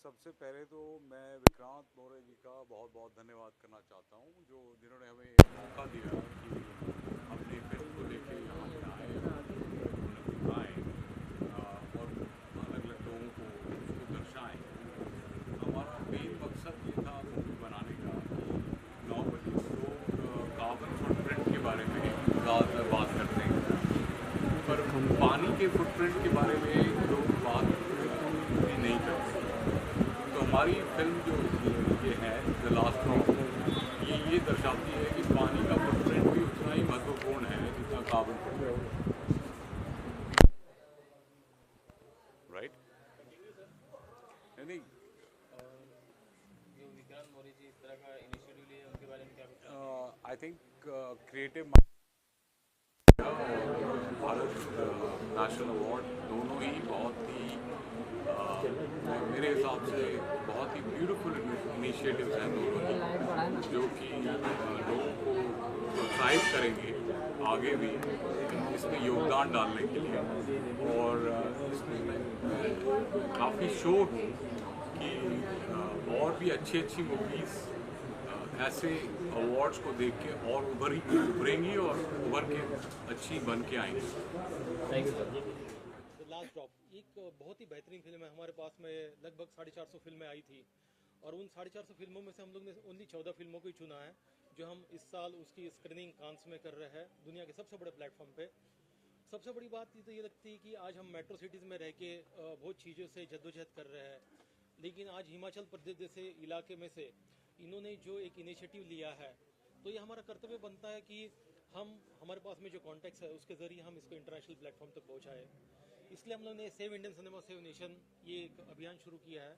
सबसे पहले तो मैं विक्रांत मोरे जी का बहुत बहुत धन्यवाद करना चाहता हूँ जो जिन्होंने हमें मौका दिया कि अपनी फिल्म को लेके यहाँ पे आए उन्हें दिखाएं और अलग अलग लोगों को उसको दर्शाएं। हमारा मेन मकसद ये था मूवी बनाने का कि नॉर्मली लोग कार्बन फुटप्रिंट के बारे में ज़्यादातर बात करते हैं, पर पानी के फुटप्रिंट के बारे में लोग बात भी नहीं करते। तो हमारी फिल्म जो ये है द लास्ट ड्रॉप, ये दर्शाती है कि पानी का फुटप्रिंट भी उतना ही महत्वपूर्ण है जितना कार्बन फुटप्रिंट, राइट? यानी जो विक्रांत मौर्य जी इस तरह का इनिशिएटिव लिए उनके बारे में क्या कुछ I think creative Bharat national award दोनों ही बहुत ही मेरे हिसाब से बहुत ही ब्यूटीफुल इनिशिएटिव्स हैं दोनों ही, जो कि लोगों को प्रोत्साहित करेंगे आगे भी इसमें योगदान डालने के लिए। और इसमें मैं काफ़ी श्योर हूँ कि और भी अच्छी मूवीज़ ऐसे अवार्ड्स को देख के और उभरेंगी और उभर के अच्छी बन के आएंगी। Thank you sir. The last drop एक बहुत ही बेहतरीन फिल्म है। हमारे पास में लगभग 450 फिल्में आई थी और उन 450 फिल्मों में से हम लोग ने ओनली 14 फिल्मों को ही चुना है जो हम इस साल उसकी स्क्रीनिंग कांस में कर रहे हैं दुनिया के सबसे बड़े प्लेटफॉर्म पे। सबसे बड़ी बात तो ये लगती है कि आज हम मेट्रो सिटीज़ में रह के बहुत चीज़ों से जद्दोजहद कर रहे हैं, लेकिन आज हिमाचल प्रदेश जैसे इलाके में से इन्होंने जो एक इनिशिएटिव लिया है तो ये हमारा कर्तव्य बनता है कि हमारे पास में जो कॉन्टेक्ट है उसके ज़रिए हम इसको इंटरनेशनल प्लेटफॉर्म तक पहुँचाएँ। इसलिए हम लोग ने save Indian cinema save nation ये एक अभियान शुरू किया है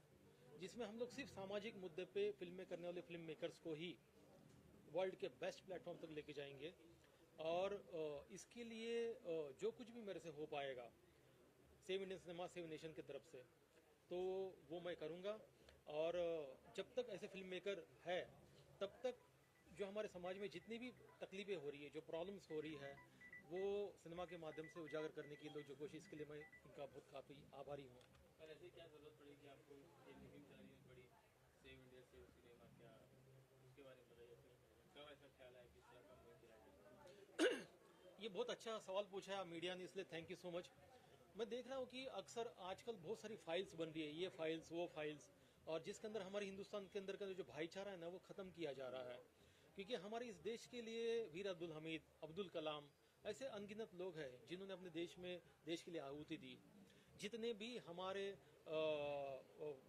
जिसमें हम लोग सिर्फ सामाजिक मुद्दे पे फिल्में करने वाले फिल्म मेकर्स को ही वर्ल्ड के बेस्ट प्लेटफॉर्म तक लेके जाएंगे। और इसके लिए जो कुछ भी मेरे से हो पाएगा save Indian cinema save nation की तरफ से तो वो मैं करूँगा। और जब तक ऐसे फिल्म मेकर है तब तक जो हमारे समाज में जितनी भी तकलीफ़ें हो रही है, जो प्रॉब्लम्स हो रही है, वो सिनेमा के माध्यम से उजागर करने की लोग जो कोशिश के लिए मैं इनका बहुत काफ़ी आभारी हूँ। और ऐसे क्या ज़रूरत पड़ेगी आपको, ये मुहिम चल रही है बड़ी सेव इंडिया सेव सिनेमा, क्या उसके बारे में बताइए। कब ऐसा ख्याल है कि इस तरह का मुहिम चलाया जाए? ये बहुत अच्छा सवाल पूछा है आप मीडिया ने, इसलिए थैंक यू सो मच। मैं देख रहा हूँ कि अक्सर आजकल बहुत सारी फाइल्स बन रही है, ये फाइल्स वो फाइल्स, और जिसके अंदर हमारे हिंदुस्तान के अंदर का जो भाईचारा है ना वो ख़त्म किया जा रहा है। क्योंकि हमारे इस देश के लिए वीर अब्दुल हमीद, अब्दुल कलाम ऐसे अनगिनत लोग हैं जिन्होंने अपने देश के लिए आहुति दी। जितने भी हमारे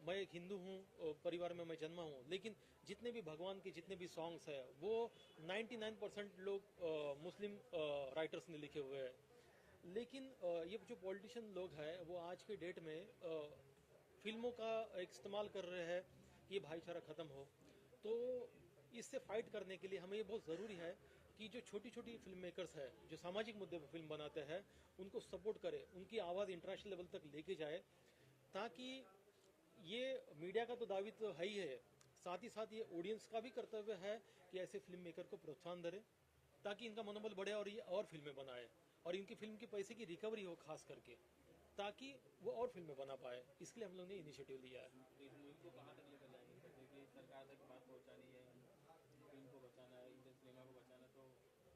मैं एक हिंदू हूँ, परिवार में मैं जन्मा हूँ, लेकिन जितने भी भगवान के जितने भी सॉन्ग्स हैं वो 99% लोग मुस्लिम राइटर्स ने लिखे हुए हैं। लेकिन ये जो पॉलिटिशियन लोग हैं वो आज के डेट में फिल्मों का इस्तेमाल कर रहे हैं कि ये भाईचारा ख़त्म हो। तो इससे फाइट करने के लिए हमें ये बहुत ज़रूरी है कि जो छोटी छोटी फिल्म मेकर्स हैं जो सामाजिक मुद्दे पर फिल्म बनाते हैं उनको सपोर्ट करें, उनकी आवाज़ इंटरनेशनल लेवल तक लेके जाए, ताकि ये मीडिया का तो दावी तो है ही है, साथ ही साथ ये ऑडियंस का भी कर्तव्य है कि ऐसे फिल्म मेकर को प्रोत्साहन दें ताकि इनका मनोबल बढ़े और ये और फिल्में बनाए और इनकी फिल्म के पैसे की रिकवरी हो, खास करके ताकि वो और फिल्में बना पाए। इसके लिए हम लोग ने इनिशिएटिव लिया है। तो इस मुहिम को कहाँ तक लेकर जाएंगे? जैसे कि सरकार तक बात पहुँचानी है, फिल्म को बचाना है, इंडियन सिनेमा को बचाना, तो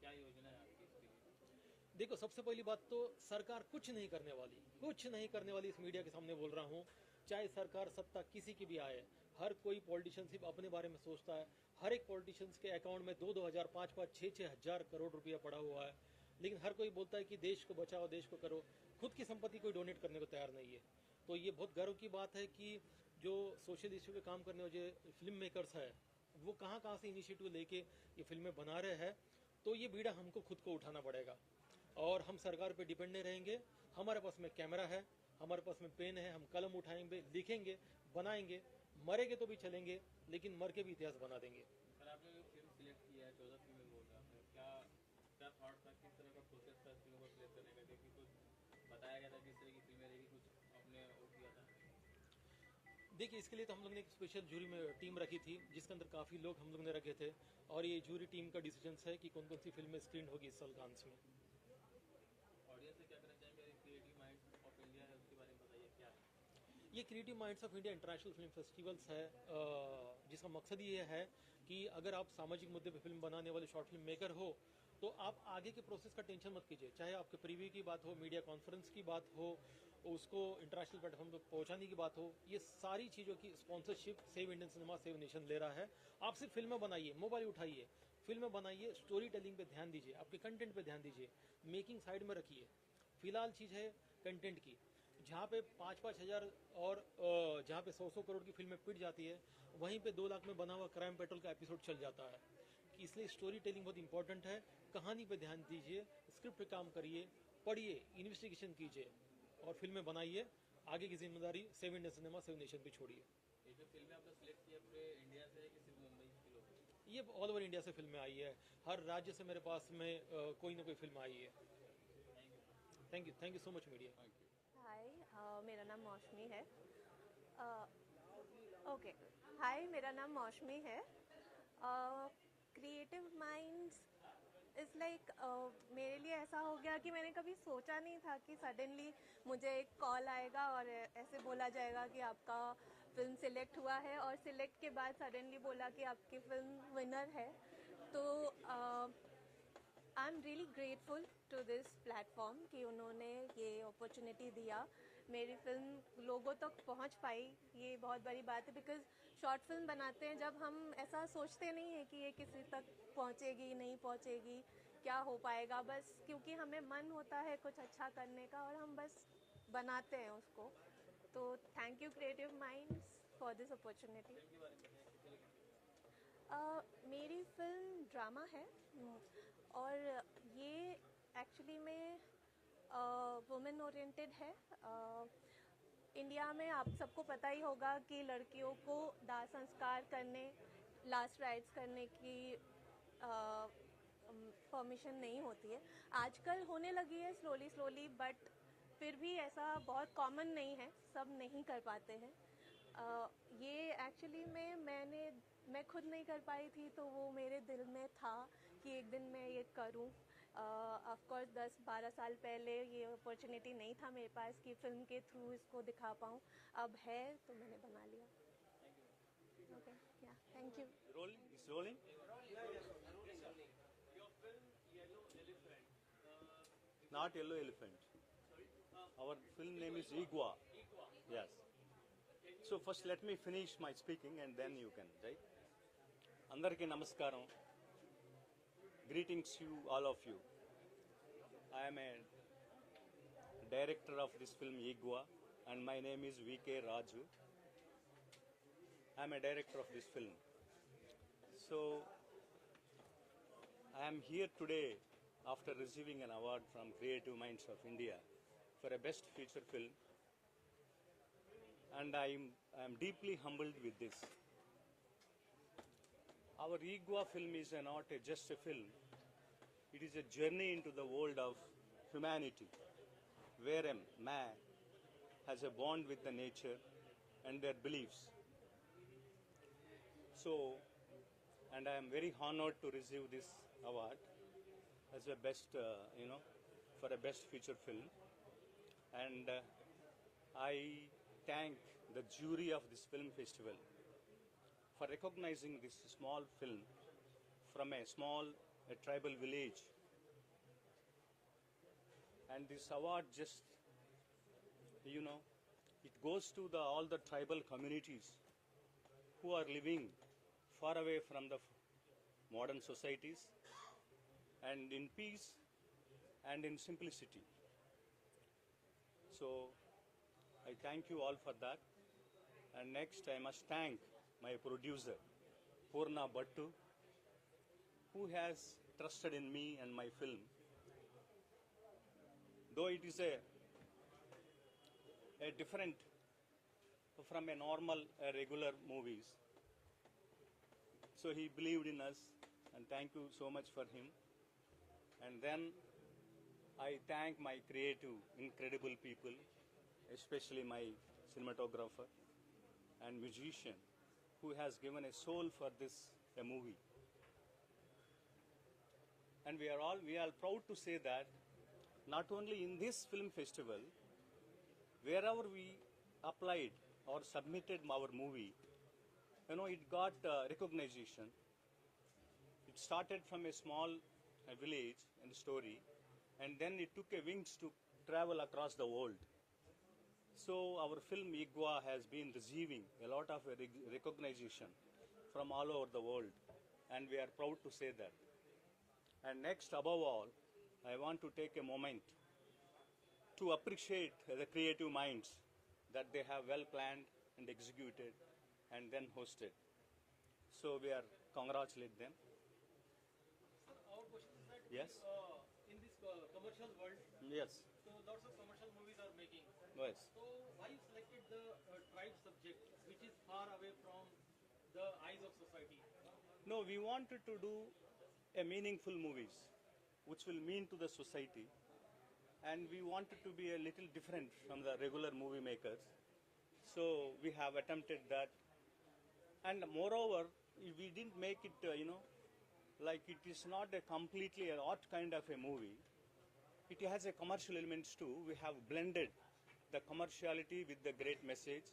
क्या योजना है आपकी इसके लिए? देखो, सबसे पहली बात तो सरकार कुछ नहीं करने वाली इस मीडिया के सामने बोल रहा हूँ। चाहे सरकार सत्ता किसी की भी आए, हर कोई पॉलिटिशियन सिर्फ अपने बारे में सोचता है। हर एक पॉलिटिशियंस के अकाउंट में 2-2 हज़ार, 5-5, 6-6 हज़ार करोड़ रुपया पड़ा हुआ है, लेकिन हर कोई बोलता है कि देश को बचाओ, देश को करो, खुद की संपत्ति कोई डोनेट करने को तैयार नहीं है। तो ये बहुत गर्व की बात है कि जो सोशल इशू पे काम करने वाले फिल्म मेकर्स है वो कहाँ कहाँ से इनिशिएटिव लेके ये फिल्में बना रहे हैं। तो ये बीड़ा हमको खुद को उठाना पड़ेगा और हम सरकार पे डिपेंड नहीं रहेंगे। हमारे पास में कैमरा है, हमारे पास में पेन है, हम कलम उठाएंगे, लिखेंगे, बनाएंगे, मरेंगे तो भी चलेंगे, लेकिन मर के भी इतिहास बना देंगे। सर, आपने जो फिल्म सिलेक्ट किया है, 14 फिल्में बोल रहे हैं आपने, क्या क्या थॉट था, किस तरह का प्रोसेस था फिल्मों को सिलेक्ट करने का? क्योंकि कुछ बताया गया था किस तरह की फिल्में रहेगी, कुछ आपने वो किया था? देखिए, इसके लिए तो हम लोग ने एक स्पेशल जूरी में टीम रखी थी जिसके अंदर काफ़ी लोग हम लोग ने रखे थे, और ये जूरी टीम का डिसीजन है कि कौन कौन सी फिल्में स्क्रीन होगी इस साल कांस में। ऑडियंस से क्या करना चाहेंगे? क्रिएटिव माइंड ऑफ इंडिया है, उसके बारे में बताइए क्या है? ये creative Minds of India international film festivals है, जिसका मकसद ये है कि अगर आप सामाजिक मुद्दे पे फिल्म बनाने वाले शॉर्ट फिल्म मेकर हो तो आप आगे के प्रोसेस का टेंशन मत कीजिए, चाहे आपके प्रीव्यू की बात हो, मीडिया कॉन्फ्रेंस की बात हो, उसको इंटरनेशनल प्लेटफॉर्म पर पहुंचाने की बात हो, ये सारी चीज़ों की sponsorship save Indian cinema save nation ले रहा है। आप सिर्फ फिल्में बनाइए, मोबाइल उठाइए, फिल्में बनाइए, स्टोरी टेलिंग पे ध्यान दीजिए, आपके कंटेंट पे ध्यान दीजिए, मेकिंग साइड में रखिए। फिलहाल चीज़ है कंटेंट की, जहाँ पे 5-5 हज़ार और जहाँ पे 100-100 करोड़ की फिल्में पिट जाती है, वहीं पे 2 लाख में बना हुआ क्राइम पेट्रोल का एपिसोड चल जाता है। इसलिए स्टोरी टेलिंग बहुत इंपॉर्टेंट है, कहानी पे ध्यान दीजिए, स्क्रिप्ट पे काम करिए, पढ़िए, इन्वेस्टिगेशन कीजिए और फिल्में बनाइए। आगे की जिम्मेदारी save Indian cinema save nation पे छोड़िए। ये जो फिल्में आपने सिलेक्ट किया पूरे इंडिया से है कि सिर्फ मुंबई के लोग? ये ऑल ओवर इंडिया से फिल्में आई है, हर राज्य से मेरे पास में कोई ना कोई फिल्म आई है। Thank you so much media. Thank you. Hi, मेरा नाम मौसमी है। ओके, हाय, मेरा नाम मौसमी है। क्रिएटिव माइंड्स इज़ लाइक, मेरे लिए ऐसा हो गया कि मैंने कभी सोचा नहीं था कि सडनली मुझे एक कॉल आएगा और ऐसे बोला जाएगा कि आपका फिल्म सिलेक्ट हुआ है, और सिलेक्ट के बाद सडनली बोला कि आपकी फिल्म विनर है। तो I am really grateful to this platform कि उन्होंने ये अपॉर्चुनिटी दिया, मेरी फिल्म लोगों तक पहुंच पाई। ये बहुत बड़ी बात है, बिकॉज शॉर्ट फिल्म बनाते हैं जब हम ऐसा सोचते नहीं है कि ये किसी तक पहुंचेगी नहीं पहुंचेगी, क्या हो पाएगा, बस क्योंकि हमें मन होता है कुछ अच्छा करने का और हम बस बनाते हैं उसको। तो thank you creative minds for this opportunity. मेरी फिल्म ड्रामा है, और ये एक्चुअली में वुमेन ओरिएंटेड है। इंडिया में आप सबको पता ही होगा कि लड़कियों को दाह संस्कार करने, लास्ट राइट्स करने की परमिशन नहीं होती है। आजकल होने लगी है स्लोली, बट फिर भी ऐसा बहुत कॉमन नहीं है, सब नहीं कर पाते हैं। ये एक्चुअली में मैं खुद नहीं कर पाई थी, तो वो मेरे दिल में था कि एक दिन मैं ये करूं। ऑफ कोर्स 10-12 साल पहले ये अपॉर्चुनिटी नहीं था मेरे पास कि फिल्म के थ्रू इसको दिखा पाऊँ, अब है तो मैंने बना लिया। ओके, या thank you. Rolling? It's rolling? Not Yellow Elephant. Our film name is Igua. Yes. So first let me finish my speaking and then you can, right? Andarki namaskaram. Greetings to all of you. I am a director of this film Igua and my name is VK Raju. I am a director of this film. So I am here today after receiving an award from Creative Minds of India for a best feature film, and I am deeply humbled with this. Our Igua film is not just a film, it is a journey into the world of humanity, where a man has a bond with the nature and their beliefs. So, and I am very honored to receive this award as a best, for a best feature film. And I thank the jury of this film festival for recognizing this small film from a tribal village. And this award just, it goes to all the tribal communities who are living far away from the modern societies and in peace and in simplicity. So I thank you all for that. And next I must thank my producer Purna Bhattu, who has trusted in me and my film. Though it is a different from a normal regular movies, so he believed in us, and thank you so much for him. And then I thank my creative, incredible people, especially my cinematographer and musician, who has given a soul for this a movie. And we are proud to say that not only in this film festival, wherever we applied or submitted our movie, it got recognition. It started from a small village and story, and then it took a wings to travel across the world. So our film Igwa has been receiving a lot of recognition from all over the world, and we are proud to say that. And next, above all, I want to take a moment to appreciate the creative minds that they have well planned and executed and then hosted. So we are congratulate them. Sir, our question is that Yes. in this commercial world, Yes. so lots of commercial movies are making. Yes. So why you selected the tribe subject, which is far away from the eyes of society? No, we wanted to do a meaningful movies, which will mean to the society, and we wanted to be a little different from the regular movie makers. So we have attempted that, and moreover, we didn't make it, like it is not a completely an art kind of a movie. It has a commercial elements too. We have blended the commerciality with the great message.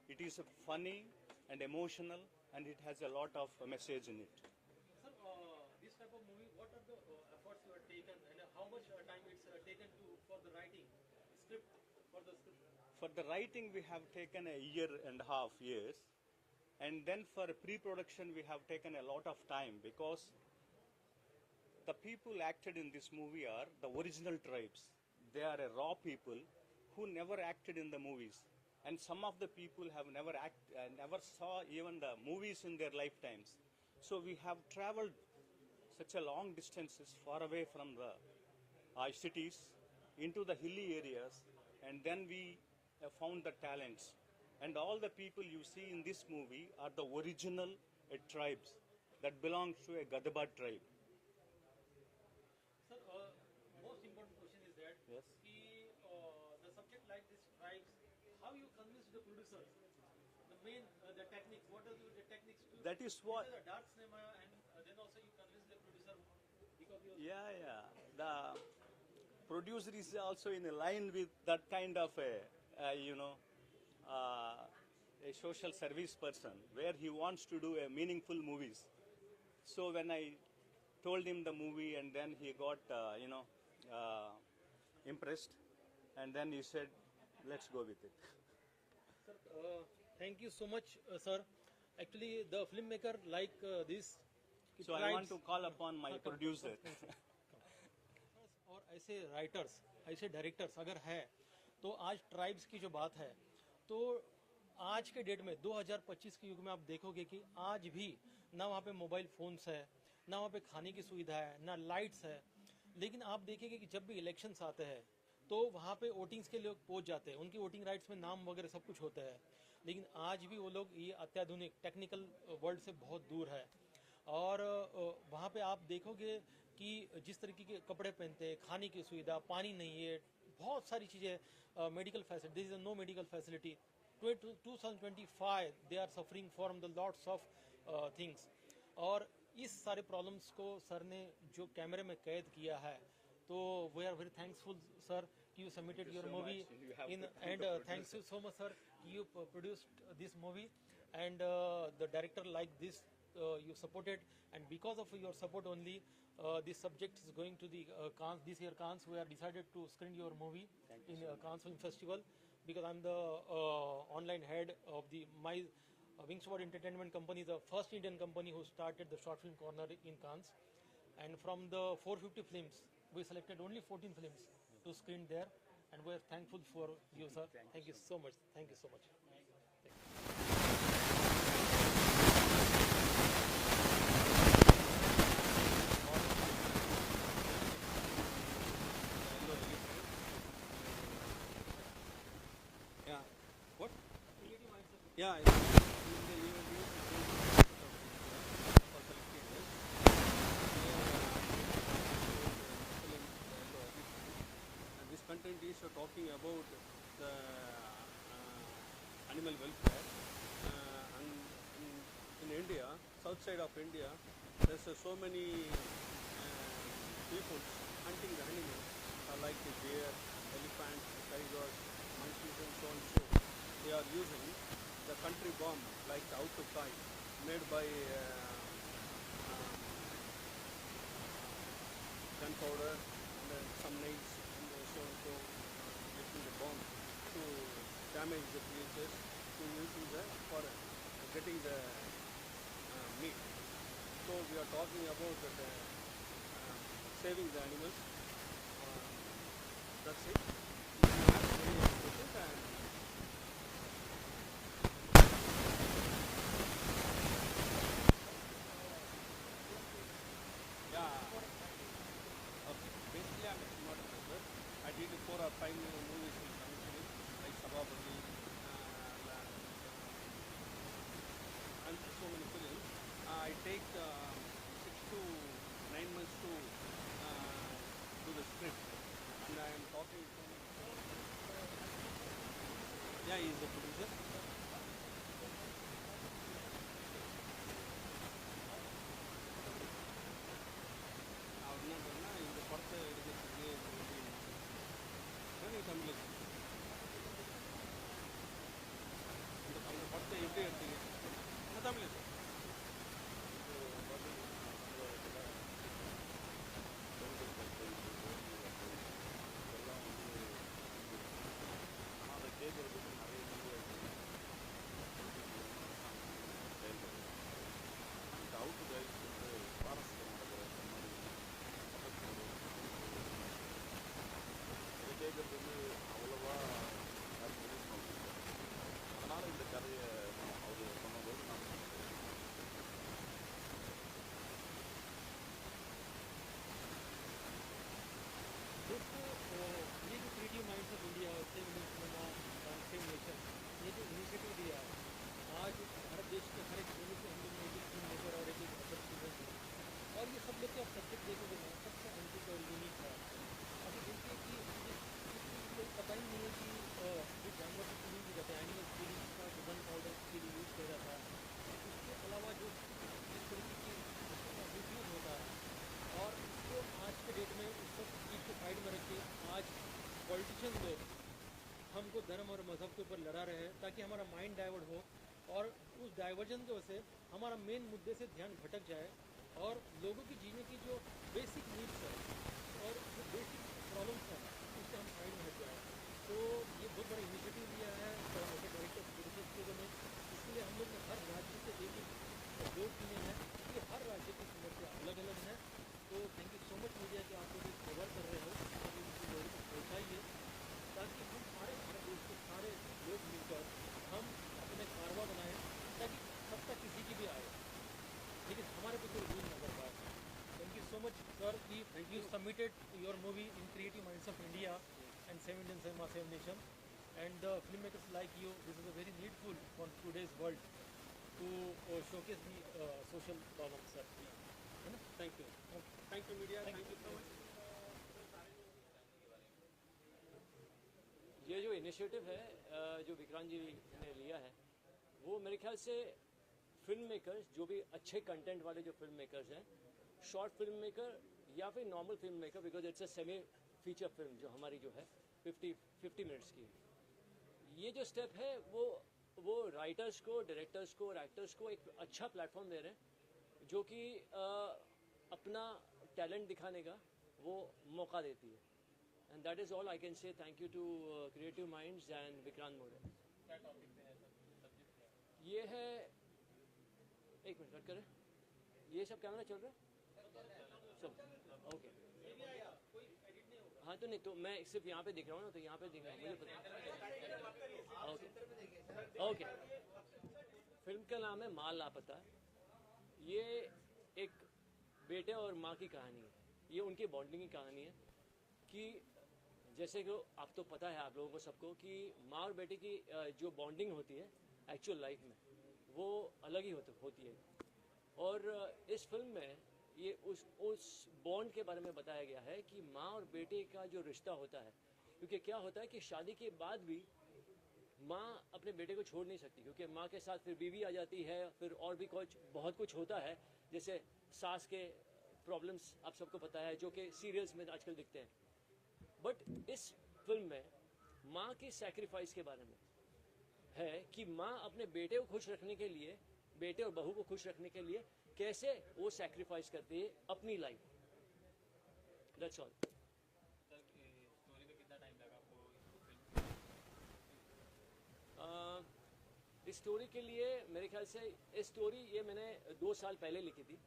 It is funny and emotional, and it has a lot of message in it. Sir, this type of movie, what are the efforts you have taken, and how much time it's taken for the writing script, for the script? For the writing, we have taken a year and a half years, and then for pre-production, we have taken a lot of time because the people acted in this movie are the original tribes. They are a raw people who never acted in the movies, and some of the people have never saw even the movies in their lifetimes. So we have traveled such a long distances far away from the cities into the hilly areas, and then we found the talents. And all the people you see in this movie are the original tribes that belongs to a Gadaba tribe. Sir, most important question is that Yes. the subject like this tribes, how you convince the producers? The main, the techniques. What are the techniques to? That is what. The dark cinema, and then also you convince the producer because you. Yeah. The producer is also in line with that kind of a social service person where he wants to do a meaningful movies. So when I told him the movie, and then he got impressed, and then he said, "Let's go with it." Sir, thank you so much, sir. Actually, the filmmaker like this. So I want to call upon my producer. और ऐसे writers, ऐसे directors अगर है तो आज tribes की जो बात है, तो आज के डेट में 2025 के युग में आप देखोगे कि आज भी ना वहाँ पे मोबाइल फोन्स है, ना वहाँ पे खाने की सुविधा है, ना लाइट्स है, लेकिन आप देखेंगे कि जब भी इलेक्शंस आते हैं तो वहाँ पे वोटिंग्स के लोग पहुँच जाते हैं, उनकी वोटिंग राइट्स में नाम वगैरह सब कुछ होता है, लेकिन आज भी वो लोग ये अत्याधुनिक टेक्निकल वर्ल्ड से बहुत दूर है। और वहाँ पे आप देखोगे कि जिस तरीके के कपड़े पहनते हैं, खाने की सुविधा, पानी नहीं है, बहुत सारी चीज़ें, medical facility, this is no medical facility. 2025 they are suffering from the lots of things. और इस सारे प्रॉब्लम्स को सर ने जो कैमरे में कैद किया है, तो we are very thankful sir कि you submitted your movie in, and thanks you so much sir कि you produced this movie, and the director like this you supported, and because of your support only this subject is going to the Cannes, this year Cannes. We are decided to screen your movie in Cannes Film Festival, because I'm the online head of the my Wingsword Entertainment company, the first Indian company who started the short film corner in Cannes, and from the 450 films we selected only 14 films to screen there, and we are thankful for you sir. Thank you so much. Thank you so much. Yeah, this content is talking about the animal welfare. And in India, south side of India, there's so many people hunting the animals like the bear, elephant, tigers, monkeys, and so on. So they bomb like the Autokai made by gunpowder and some nails and so and so making the bomb to damage the creatures to using the for getting the meat. So we are talking about that, saving the animals. That's it. If you have any questions, and yeah. Okay. Basically, I'm a cinematographer. I did 4 or 5 movies in Tamil film, like Sabapati, and so many films. I take 6 to 9 months to do the script, and I am talking to. Yeah, he is the producer. அவர் என்ன பண்ணா இந்த படத்தை எடுக்கிறதுக்கு நீ தமிழ் அந்த படத்தை எப்படி எடுத்தீங்க தமிழ் அதை கேட்கறதுக்கு நிறைய இந்த அவுட் கைஸ் வந்து ஃபாரஸ்ட்டில் நடக்கிற இந்த மாதிரி இதை கேட்கறதுக்கு அவ்வளோவா யாரும் ரிலீஸ் பண்ணுறது. அதனால் இந்த கதையை அவர் சொன்னபோது நான் दोस्तों ये जो creative Minds of India same Indian cinema same nation ये जो इनिशिएटिव दिया है आज भारत देश के हर एक कोने से हम लोग ने एक एक फिल्म मेकर और एक एक अदर स्टूडेंट हैं और ये सब लोग के आप सब्जेक्ट देखोगे ना सबसे एंटिक और यूनिक है। अभी देखिए कि लोग पता ही नहीं है कि जो जानवर की किलिंग की जाती है एनिमल किलिंग का जो गन पाउडर के लिए यूज़ किया जाता है उसके अलावा जो जिस तरीके की यूज होता है और इसको आज के डेट में उस सब चीज़ को साइड में रख के आज पॉलिटिशियन लोग हमको धर्म और मज़हब के ऊपर लड़ा रहे हैं ताकि हमारा माइंड डाइवर्ट हो और उस डाइवर्जन की वजह से हमारा मेन मुद्दे से ध्यान भटक जाए और लोगों की जीने की जो बेसिक नीड्स है और जो बेसिक प्रॉब्लम्स हैं उससे हम साइड में हट जाए। तो ये बहुत बड़ा इनिशिएटिव लिया है ऐसे डायरेक्टर्स प्रोड्यूसर्स लोगों ने। इसलिए हम लोग ने हर राज्य से एक वोट चुने हैं कि हर राज्य की समस्या अलग अलग है। तो thank you so much media कि आप लोग कवर कर रहे हो और इनके लोगों को पहुँचाइए ताकि हम सारे भारत देश के सारे लोग मिलकर हम अपने कारवा बनाएं ताकि सत्ता किसी की भी आए लेकिन हमारे पे कोई रूल न कर पाए। Thank you so much sir कि you submitted your movie in Creative Minds of India and same Indian cinema same nation and the film makers like you this is a very needful for today's world to showcase the social problem sir है ना। Thank you media, thank you so much. ये जो initiative है जो विक्रांत जी ने लिया है वो मेरे ख्याल से फिल्म मेकर्स जो भी अच्छे कंटेंट वाले जो फिल्म मेकर्स हैं शॉर्ट फिल्म मेकर या फिर normal film maker because it's a semi feature film जो हमारी जो है 50 मिनट्स की ये जो स्टेप है वो राइटर्स को डायरेक्टर्स को और एक्टर्स को एक अच्छा प्लेटफॉर्म दे रहे हैं जो कि अपना टैलेंट दिखाने का वो मौका देती है and that is all I can say. Thank you to creative minds and Vikrant Maurya. ये है एक मिनट कट करें ये सब कैमरा चल रहा है सब ओके हाँ तो नहीं तो मैं सिर्फ यहाँ पे दिख रहा हूँ ना तो यहाँ पे दिख रहा हूँ मुझे पता ओके ओके फिल्म का नाम है माल लापता। ये एक बेटे और माँ की कहानी है ये उनकी बॉन्डिंग की कहानी है कि जैसे कि आप तो पता है आप लोगों को सबको कि माँ और बेटे की जो बॉन्डिंग होती है एक्चुअल लाइफ में वो अलग ही होती है और इस फिल्म में ये उस बॉन्ड के बारे में बताया गया है कि माँ और बेटे का जो रिश्ता होता है क्योंकि क्या होता है कि शादी के बाद भी माँ अपने बेटे को छोड़ नहीं सकती क्योंकि माँ के साथ फिर बीवी आ जाती है फिर और भी बहुत कुछ होता है जैसे सास के प्रॉब्लम्स आप सबको पता है जो कि सीरियल्स में आजकल दिखते हैं बट इस फिल्म में माँ की सैक्रिफाइस के बारे में है कि माँ अपने बेटे को खुश रखने के लिए, बेटे और बहू को खुश रखने के लिए कैसे वो सैक्रिफाइस करती है अपनी life. That's all. Sir story में कितना टाइम लगा आपको इस स्टोरी के लिए मेरे ख्याल से इस स्टोरी ये मैंने 2 साल पहले लिखी थी,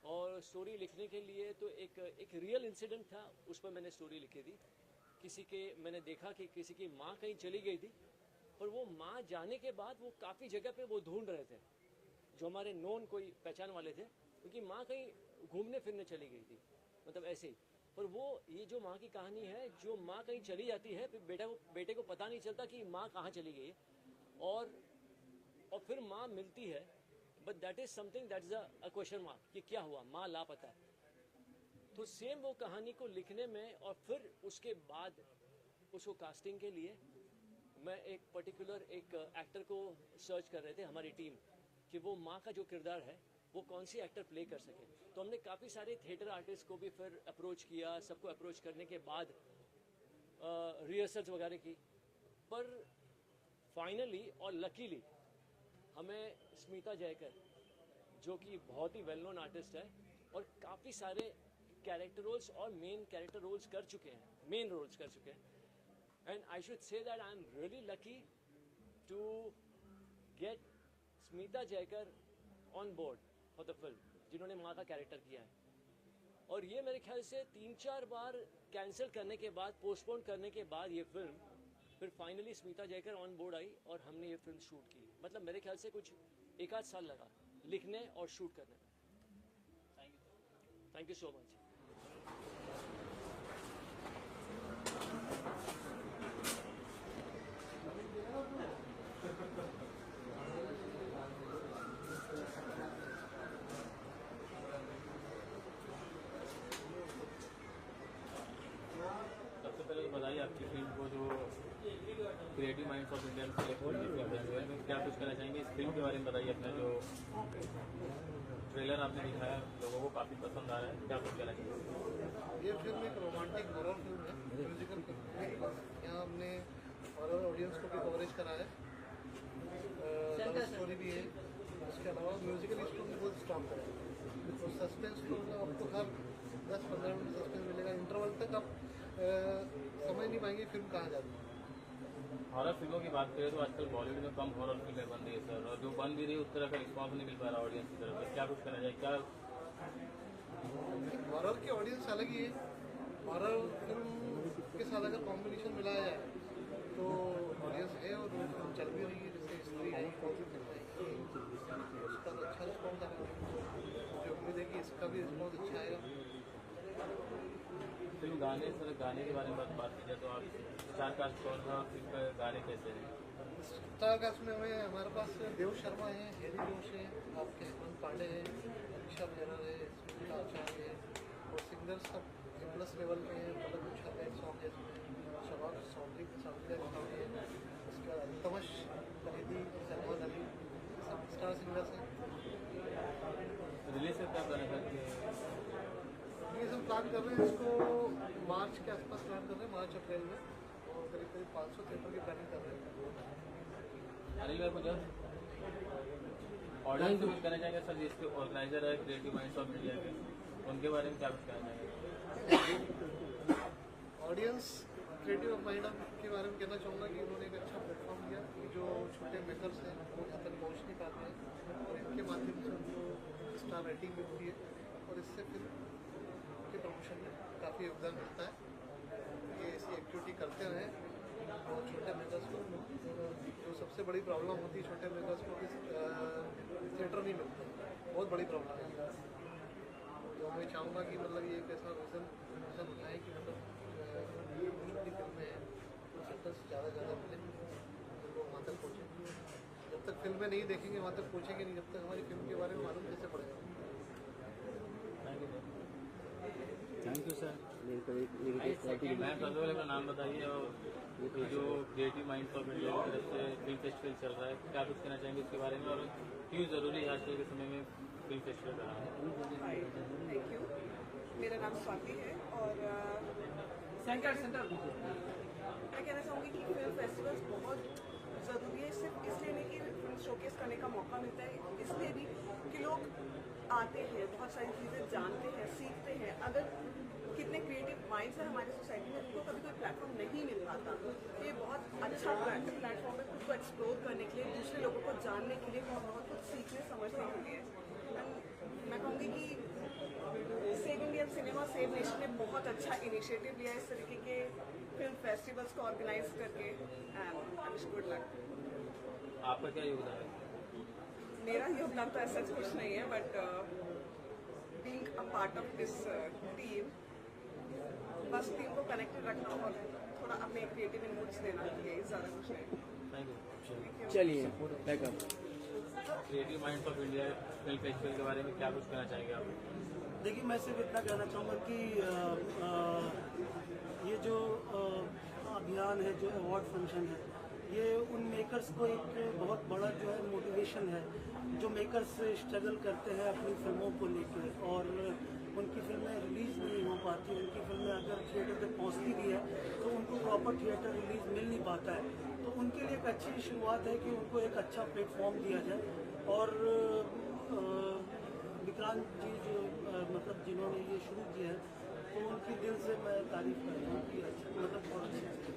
और स्टोरी लिखने के लिए तो एक रियल इंसिडेंट था, उस पर मैंने स्टोरी लिखी थी। मैंने देखा कि किसी की माँ कहीं चली गई थी, और वो माँ जाने के बाद वो काफ़ी जगह पे वो ढूंढ रहे थे, जो हमारे नॉन कोई पहचान वाले थे, क्योंकि माँ कहीं घूमने फिरने चली गई थी, मतलब ऐसे ही। पर वो ये जो माँ की कहानी है, जो माँ कहीं चली जाती है, फिर बेटे को पता नहीं चलता कि माँ कहाँ चली गई है, और फिर माँ मिलती है, but that is something that is a question mark कि क्या हुआ, माँ लापता है। तो सेम वो कहानी को लिखने में, और फिर उसके बाद उसको कास्टिंग के लिए मैं एक पर्टिकुलर एक एक्टर को सर्च कर रहे थे, हमारी टीम, कि वो माँ का जो किरदार है वो कौन सी एक्टर प्ले कर सके। तो हमने काफ़ी सारे थिएटर आर्टिस्ट को भी फिर अप्रोच किया, सबको अप्रोच करने के बाद रिहर्सल्स वगैरह की, पर फाइनली और लकीली हमें स्मिता जयकर, जो कि बहुत ही वेल नोन आर्टिस्ट है और काफ़ी सारे कैरेक्टर रोल्स और मेन कैरेक्टर रोल्स कर चुके हैं, मेन रोल्स कर चुके हैं। And I should say that I am really lucky to get Smita Jaykar on board for the film, जिन्होंने माँ का कैरेक्टर किया है। और ये मेरे ख्याल से 3-4 बार कैंसिल करने के बाद, पोस्टपोन करने के बाद ये फिल्म फिर finally Smita Jaykar on board आई और हमने ये फिल्म शूट की। मतलब मेरे ख्याल से कुछ 1-8 साल लगा लिखने और शूट करने में। Thank you so much. सबसे पहले तो बताइए आपकी फिल्म को जो creative Minds of India select हुई है, क्या कुछ कहना चाहेंगे इस फिल्म के बारे में? बताइए अपना जो ट्रेलर आपने दिखाया लोगों को काफ़ी पसंद आ रहा है, क्या कुछ कहना चाहिए? ये फिल्म एक रोमांटिक हॉरर फिल्म है, म्यूजिकल फिल्म है। यहाँ हमने हॉरर ऑडियंस को भी कवरेज करा है, लव स्टोरी भी है, उसके अलावा म्यूजिकल स्टोरी बहुत स्ट्रॉन्ग है। तो सस्पेंस तो आपको हर 10-15 मिनट सस्पेंस मिलेगा, इंटरवल तक आप समझ नहीं पाएंगे फिल्म कहाँ जाती है। हॉरर फिल्मों की बात करें तो आजकल बॉलीवुड में कम हॉरर फिल्में बन रही है सर, और जो बन भी रही है उस तरह का रिस्पॉन्स नहीं मिल पा रहा ऑडियंस की तरफ से, क्या कुछ करना चाहिए? क्या हॉरर की ऑडियंस अलग ही है, हॉरर फिल्म के साथ अगर कॉम्बिनेशन मिलाया जाए तो ऑडियंस है, और वो फिल्म चल भी रही है। जैसे स्त्री आई, कौन सी फिल्म आई, उसका तो अच्छा रिस्पॉन्स आ रहा है, मुझे उम्मीद है कि इसका भी रिस्पॉन्स अच्छा आएगा। फिल्म गाने सर, गाने के बारे में बात की जाए तो आप स्टार कास्ट कौन था, फिल्म का गाने कैसे हैं? स्टार कास्ट में हमारे पास देव शर्मा है, हेरी जोश है, आपके हेमंत पांडे है, अलीशा मेहरा है, स्मिता आचार्य है, और सिंगर्स सब प्लस लेवल पे हैं। मतलब कुछ हमें सॉन्ग है इसमें, शबाब सॉन्ग सॉन्ग है, उसके बाद अल्तमश फरीदी, सलमान अली, सब स्टार सिंगर्स हैं। रिलीज से क्या प्लान है? ये सब प्लान कर रहे हैं, इसको मार्च के आसपास प्लान कर रहे हैं, मार्च-अप्रैल में, और करीब 500 थिएटर की प्लानिंग कर रहे हैं। अनिल भाई कुछ ऑडियंस से कुछ कहना चाहेंगे सर, जिसके ऑर्गेनाइजर है क्रिएटिव माइंड्स ऑफ इंडिया के, उनके बारे में क्या कुछ कहना चाहेंगे? ऑडियंस क्रिएटिव माइंड के बारे में कहना चाहूँगा कि उन्होंने एक अच्छा प्लेटफॉर्म दिया कि जो छोटे मेकर्स हैं वो यहाँ तक पहुँच नहीं पाते हैं, और इनके माध्यम से उनको स्टार रेटिंग मिलती है, और इससे फिर के प्रमोशन में काफ़ी योगदान मिलता है। ये ऐसी एक्टिविटी करते रहें, और छोटे मेकर्स को, जो सबसे बड़ी प्रॉब्लम होती है छोटे मेकर्स को, कि थिएटर नहीं मिलता, बहुत बड़ी प्रॉब्लम है। तो मैं चाहूँगा कि मतलब ये एक ऐसा विज़न उठाए कि मतलब छोटी फिल्में हैं, थिएटर्स ज़्यादा मिले, लोग वहाँ तक पहुँचे। जब तक फिल्में नहीं देखेंगे वहाँ तक पहुँचेंगे नहीं, जब तक हमारी फिल्म के बारे में मालूम कैसे पड़ेगा। Thank you sir. मैम सबसे पहले अपना नाम बताइए, और ये जो क्रिएटिव माइंड्स ऑफ इंडिया की तरफ से फिल्म फेस्टिवल चल रहा है, क्या कुछ कहना चाहेंगे उसके बारे में, और क्यों ज़रूरी है आजकल के समय में फिल्म फेस्टिवल कराना? Thank you. मेरा नाम स्वाति है, और मैं कहना चाहूँगी कि फिल्म फेस्टिवल्स बहुत ज़रूरी है, सिर्फ इसलिए नहीं कि फिल्म शोकेस करने का मौका मिलता है, इसलिए भी कि लोग आते हैं, बहुत सारी चीज़ें जानते हैं, सीखते हैं। अगर कितने क्रिएटिव माइंड्स हैं हमारी सोसाइटी में जिनको कभी कोई प्लेटफॉर्म नहीं मिल पाता, तो ये बहुत अच्छा प्लेटफॉर्म है खुद को एक्सप्लोर करने के लिए, दूसरे लोगों को जानने के लिए, बहुत कुछ सीखने समझने के लिए। एंड मैं कहूँगी कि save Indian cinema save nation ने बहुत अच्छा इनिशिएटिव लिया इस तरीके के फिल्म फेस्टिवल्स को ऑर्गेनाइज करके, and I wish good luck. आपका क्या योगदान है? मेरा योगदान तो ऐसा कुछ नहीं है, but being a part of this team, बस टीम को कनेक्टेड रखना और थोड़ा अपने क्रिएटिव इनपुट्स देना, यही ज़्यादा कुछ नहीं। Thank you. चलिए backup. Creative Minds of India Film Festival के बारे में क्या कुछ कहना चाहेंगे आप? देखिए, मैं सिर्फ इतना कहना चाहूँगा कि ये जो अभियान है, जो अवार्ड फंक्शन है, ये उन मेकर्स को एक बहुत बड़ा जो है मोटिवेशन है, जो मेकर्स स्ट्रगल करते हैं अपनी फिल्मों को लेकर और उनकी फिल्में रिलीज़ नहीं हो पाती, उनकी फिल्में अगर थिएटर तक पहुँचती भी है तो उनको प्रॉपर थिएटर रिलीज़ मिल नहीं पाता है। तो उनके लिए एक अच्छी शुरुआत है कि उनको एक अच्छा प्लेटफॉर्म दिया जाए। और विक्रांत जी जो मतलब जिन्होंने ये शुरू किया है, तो उनकी दिल से मैं तारीफ करता हूँ कि अच्छा, मतलब बहुत अच्छी।